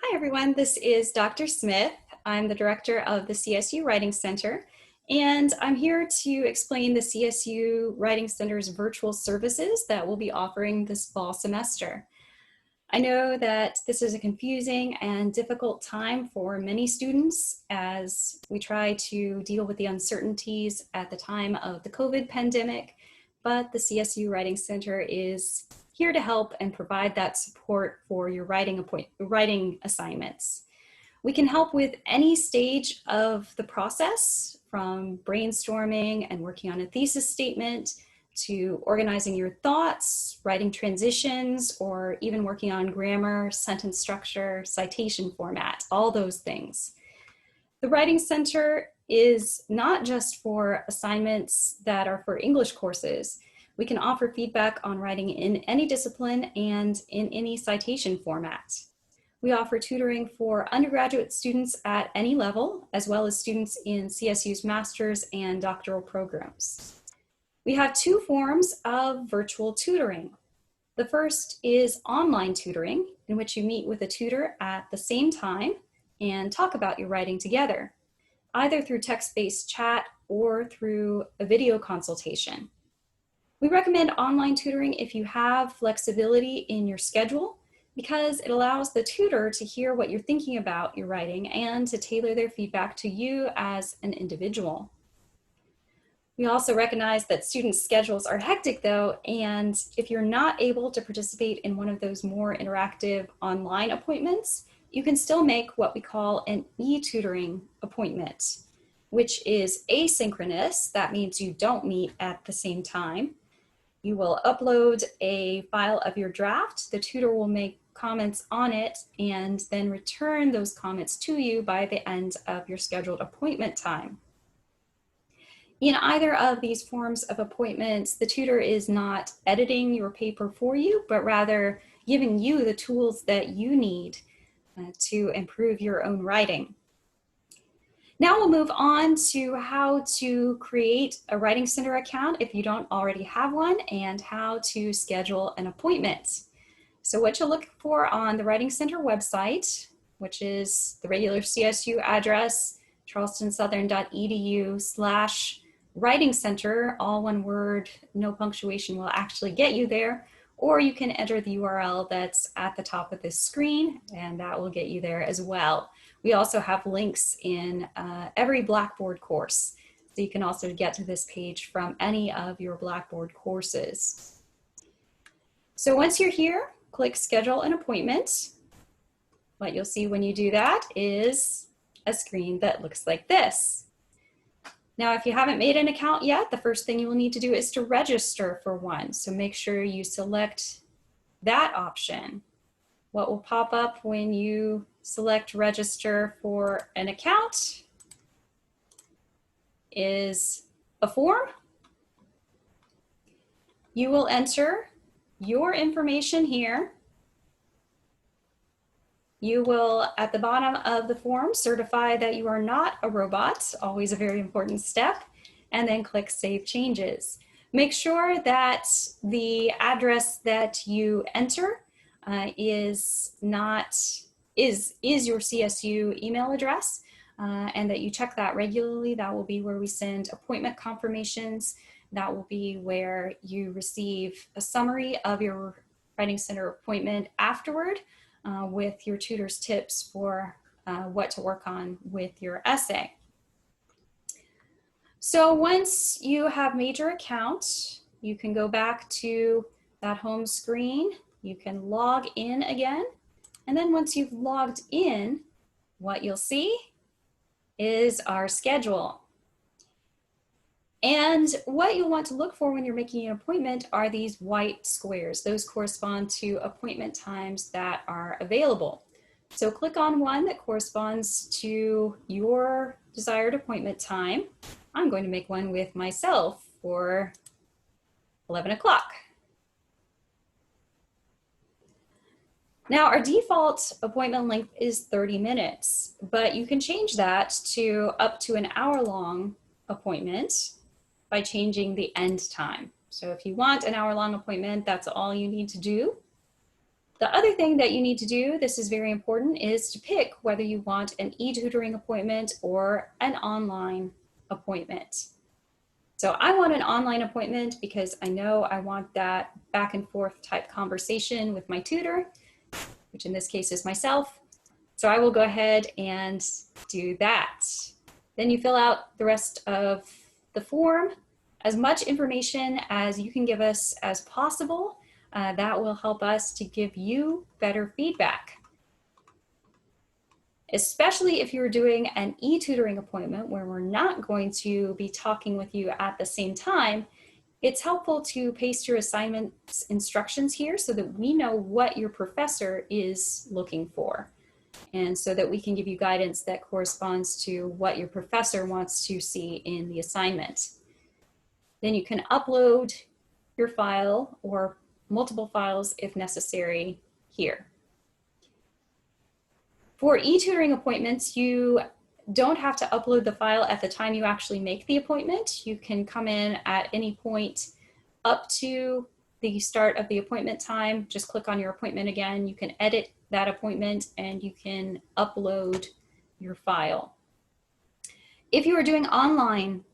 Hi everyone, this is Dr. Smith. I'm the director of the CSU Writing Center, and I'm here to explain the CSU Writing Center's virtual services that we'll be offering this fall semester. I know that this is a confusing and difficult time for many students as we try to deal with the uncertainties at the time of the COVID pandemic, but the CSU Writing Center is here to help and provide that support for your writing assignments. We can help with any stage of the process, from brainstorming and working on a thesis statement to organizing your thoughts, writing transitions, or even working on grammar, sentence structure, citation format, all those things. The Writing Center is not just for assignments that are for English courses. We can offer feedback on writing in any discipline and in any citation format. We offer tutoring for undergraduate students at any level, as well as students in CSU's master's and doctoral programs. We have two forms of virtual tutoring. The first is online tutoring, in which you meet with a tutor at the same time and talk about your writing together, either through text-based chat or through a video consultation. We recommend online tutoring if you have flexibility in your schedule, because it allows the tutor to hear what you're thinking about your writing and to tailor their feedback to you as an individual. We also recognize that students' schedules are hectic though, and if you're not able to participate in one of those more interactive online appointments, you can still make what we call an eTutoring appointment, which is asynchronous. That means you don't meet at the same time. You will upload a file of your draft. The tutor will make comments on it and then return those comments to you by the end of your scheduled appointment time. In either of these forms of appointments, the tutor is not editing your paper for you, but rather giving you the tools that you need to improve your own writing. Now we'll move on to how to create a Writing Center account if you don't already have one, and how to schedule an appointment. So what you'll look for on the Writing Center website, which is the regular CSU address, charlestonsouthern.edu/Writing Center, all one word, no punctuation, will actually get you there. Or you can enter the URL that's at the top of this screen, and that will get you there as well. We also have links in every Blackboard course, so you can also get to this page from any of your Blackboard courses. So once you're here, click Schedule an Appointment. What you'll see when you do that is a screen that looks like this. Now, if you haven't made an account yet, the first thing you will need to do is to register for one. So make sure you select that option. What will pop up when you select register for an account is a form. You will enter your information here. You will, at the bottom of the form, certify that you are not a robot, always a very important step, and then click Save Changes. Make sure that the address that you enter is your CSU email address, and that you check that regularly. That will be where we send appointment confirmations. That will be where you receive a summary of your Writing Center appointment afterward, with your tutor's tips for what to work on with your essay. So once you have made your account, you can go back to that home screen. You can log in again. And then once you've logged in, what you'll see is our schedule. And what you'll want to look for when you're making an appointment are these white squares. Those correspond to appointment times that are available. So click on one that corresponds to your desired appointment time. I'm going to make one with myself for 11 o'clock. Now, our default appointment length is 30 minutes, but you can change that to up to an hour-long appointment by changing the end time. So if you want an hour-long appointment, that's all you need to do. The other thing that you need to do, this is very important, is to pick whether you want an e-tutoring appointment or an online appointment. So I want an online appointment because I know I want that back and forth type conversation with my tutor, which in this case is myself. So I will go ahead and do that. Then you fill out the rest of the form, as much information as you can give us as possible. That will help us to give you better feedback. Especially if you're doing an e-tutoring appointment where we're not going to be talking with you at the same time, it's helpful to paste your assignments instructions here so that we know what your professor is looking for, and so that we can give you guidance that corresponds to what your professor wants to see in the assignment. Then you can upload your file or multiple files if necessary here. For e-tutoring appointments, you don't have to upload the file at the time you actually make the appointment. You can come in at any point up to the start of the appointment time. Just click on your appointment again. You can edit that appointment and you can upload your file. If you are doing online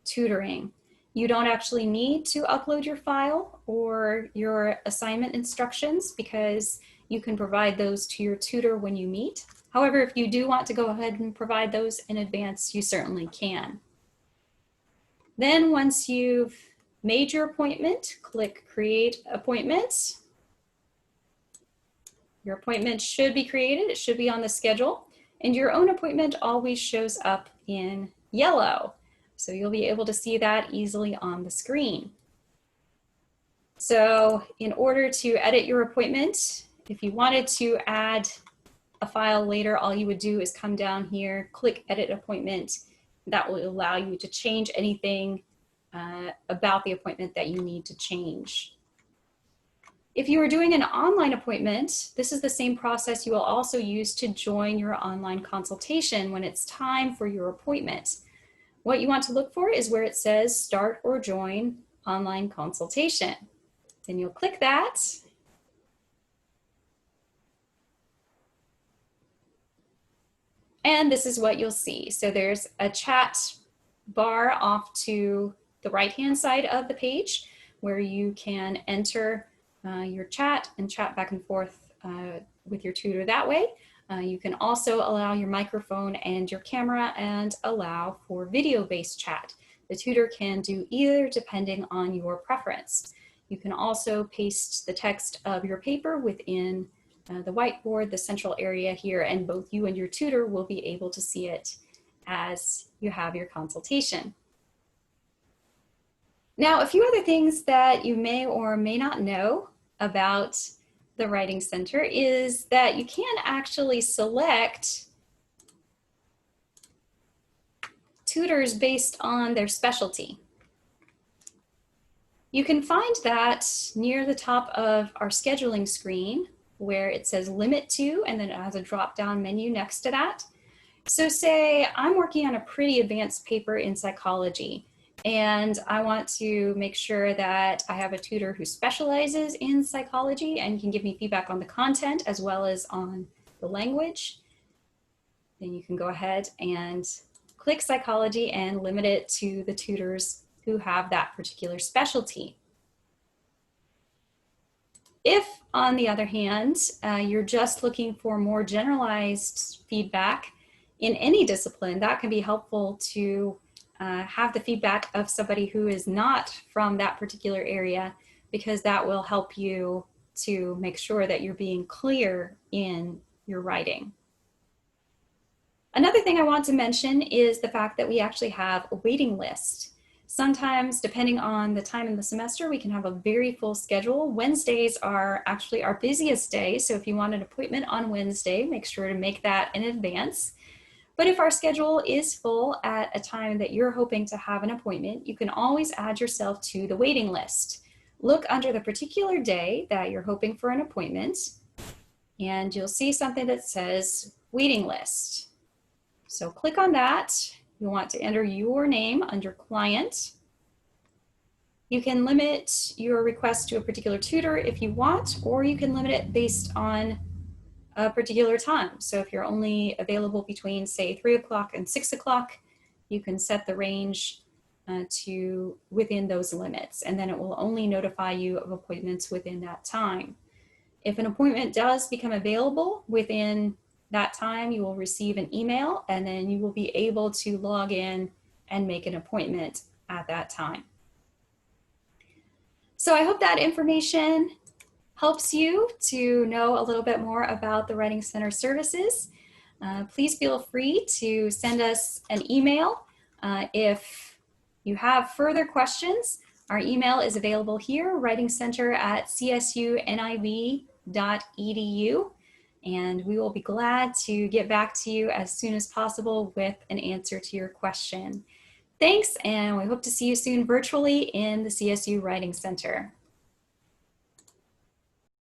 tutoring, you don't actually need to upload your file or your assignment instructions because you can provide those to your tutor when you meet. However, if you do want to go ahead and provide those in advance, you certainly can. Then once you've made your appointment, click Create Appointment. Your appointment should be created. It should be on the schedule. And your own appointment always shows up in yellow. So you'll be able to see that easily on the screen. So in order to edit your appointment, if you wanted to add a file later, all you would do is come down here, click Edit Appointment. That will allow you to change anything about the appointment that you need to change. If you are doing an online appointment, this is the same process you will also use to join your online consultation when it's time for your appointment. What you want to look for is where it says Start or Join Online Consultation. Then you'll click that. And this is what you'll see. So there's a chat bar off to the right-hand side of the page where you can enter your chat and chat back and forth with your tutor that way. You can also allow your microphone and your camera and allow for video-based chat. The tutor can do either depending on your preference. You can also paste the text of your paper within the whiteboard, the central area here, and both you and your tutor will be able to see it as you have your consultation. Now, a few other things that you may or may not know about the Writing Center is that you can actually select tutors based on their specialty. You can find that near the top of our scheduling screen where it says Limit To, and then it has a drop-down menu next to that. So say I'm working on a pretty advanced paper in psychology, and I want to make sure that I have a tutor who specializes in psychology and can give me feedback on the content as well as on the language. Then you can go ahead and click psychology and limit it to the tutors who have that particular specialty. If, on the other hand, you're just looking for more generalized feedback in any discipline, that can be helpful to have the feedback of somebody who is not from that particular area, because that will help you to make sure that you're being clear in your writing. Another thing I want to mention is the fact that we actually have a waiting list. Sometimes, depending on the time in the semester, we can have a very full schedule. Wednesdays are actually our busiest day, so if you want an appointment on Wednesday, make sure to make that in advance. But if our schedule is full at a time that you're hoping to have an appointment, you can always add yourself to the waiting list. Look under the particular day that you're hoping for an appointment, and you'll see something that says waiting list. So click on that. You want to enter your name under client. You can limit your request to a particular tutor if you want, or you can limit it based on a particular time. So if you're only available between, say, 3 o'clock and 6 o'clock, you can set the range to within those limits, and then it will only notify you of appointments within that time. If an appointment does become available within that time, you will receive an email, and then you will be able to log in and make an appointment at that time. So I hope that information helps you to know a little bit more about the Writing Center services. Please feel free to send us an email if you have further questions. Our email is available here, writingcenter@csuniv.edu, and we will be glad to get back to you as soon as possible with an answer to your question. Thanks, and we hope to see you soon virtually in the CSU Writing Center.